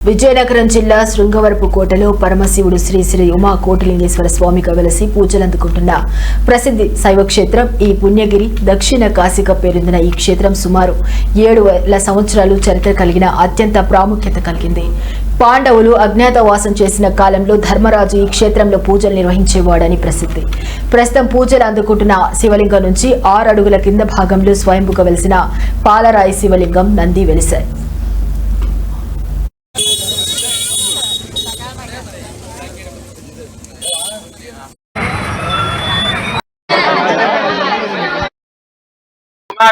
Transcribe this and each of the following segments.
విజయనగరం జిల్లా శృంగవరపుకోటలో పరమశివుడు శ్రీ శ్రీ ఉమా కోటిలింగేశ్వర స్వామిగా వెలసి పూజలందుకుంటున్న ప్రసిద్ధి శైవక్షేత్రం ఈ పుణ్యగిరి దక్షిణ కాశీగా పేరొందిన ఈ క్షేత్రం సుమారు 7,000 సంవత్సరాలు చరిత్ర కలిగిన అత్యంత ప్రాముఖ్యత కలిగింది. పాండవులు అజ్ఞాతవాసం చేసిన కాలంలో ధర్మరాజు ఈ క్షేత్రంలో పూజలు నిర్వహించేవాడని ప్రసిద్ధి. ప్రస్తుతం పూజలు అందుకుంటున్న శివలింగం నుంచి 6 అడుగుల కింద భాగంలో స్వయంభుగా వెలిసిన పాలరాయి శివలింగం నంది వెలిశాయి.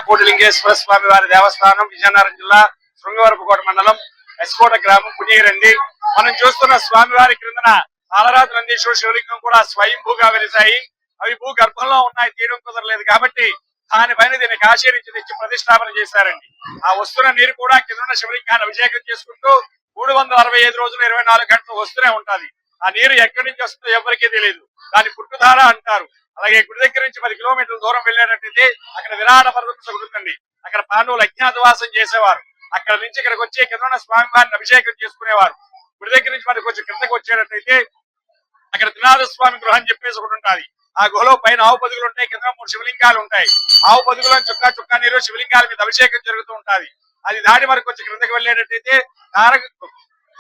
కోటిలింగేశ్వర స్వామి వారి దేవస్థానం విజయనగరం జిల్లా శృంగవరపుకోట మండలం ఎస్కోట గ్రామం పుణ్యగిరండి. మనం చూస్తున్న స్వామివారి క్రిందన పాలరాతి నందీశ్వర శివలింగం కూడా స్వయంభూగా వెలిశాయి. అవి భూ గర్భంలో ఉన్నాయి, తీయడం కుదరలేదు కాబట్టి దానిపైన దీన్ని కాశీ నుంచి తెచ్చి ప్రతిష్టాపన చేశారండి. ఆ వస్తున్న నీరు కూడా కింద శివలింగాన్ని అభిషేకం చేసుకుంటూ 365 రోజులు 24 గంటలు వస్తూనే ఉంటది. ఆ నీరు ఎక్కడి నుంచి వస్తుందో ఎవరికీ తెలియదు. దాని పుట్టుధార అంటారు. అలాగే గుడి దగ్గర నుంచి 10 కిలోమీటర్ల దూరం వెళ్ళేటట్టయితే అక్కడ విరాట పర్వతం సగుతుంది. అక్కడ పాండవులు అజ్ఞాతవాసం చేసేవారు. అక్కడ నుంచి ఇక్కడికి వచ్చి కింద స్వామి వారిని అభిషేకం చేసుకునేవారు. గుడి దగ్గర నుంచి మనకి కొంచెం కిందకి వచ్చేటట్టయితే అక్కడ త్రినాథ స్వామి గృహం అని చెప్పేసి ఒకటి ఉంటుంది. ఆ గుహలో పైన ఆవు పదుగులు ఉంటాయి, కింద 3 శివలింగాలు ఉంటాయి. ఆవు పదుగులను చుక్కా నీరు శివలింగాల మీద అభిషేకం జరుగుతూ ఉంటది. అది దాటి మనకు కొంచెం క్రిందకి వెళ్ళేటట్టయితే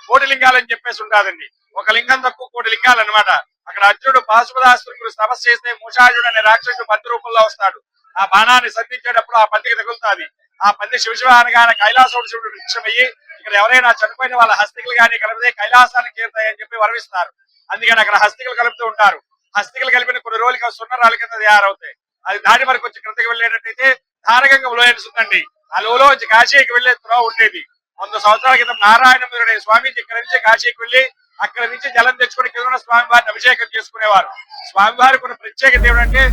కోటిలింగాలు అని చెప్పేసి ఉంటాదండి. ఒక లింగం తక్కువ 1 కోటి లింగాలు అనమాట. అక్కడ అర్జునుడు పాశుపదాసురుడు తపస్సు చేస్తే మూషాజుడు అనే రాక్షసుడు పంది రూపంలో వస్తాడు. ఆ బాణాన్ని సంధించేటప్పుడు ఆ పందికి తగులుతాది. ఆ పంది శివశివ అనగానే కైలాసోడు శివుడు వృక్షమయ్యి ఇక్కడ ఎవరైనా చనిపోయిన వాళ్ళ హస్తికలు కానీ కలిపితే కైలాసానికి చేరుతాయని చెప్పి వరవిస్తారు. అందుకని అక్కడ హస్తికలు కలుపుతూ ఉంటారు. హస్తికలు కలిపిన కొన్ని రోజులకి సున్నరాల కింద తయారవుతాయి. అది దాటి వరకు వచ్చి క్రిందకి వెళ్ళేటట్టయితే ధారగంగ లోయనిస్తుందండి. ఆ లోలో వచ్చి కాశీకి వెళ్లే త్రోవ ఉండేది. 100 సంవత్సరాల క్రితం నారాయణ స్వామీజీ ఇక్కడ నుంచి కాశీకి వెళ్లి అక్కడ నుంచి జలం తెచ్చుకుని కింద స్వామి వారిని అభిషేకం చేసుకునేవారు. స్వామివారికి ఉన్న ప్రత్యేకత ఏమిటంటే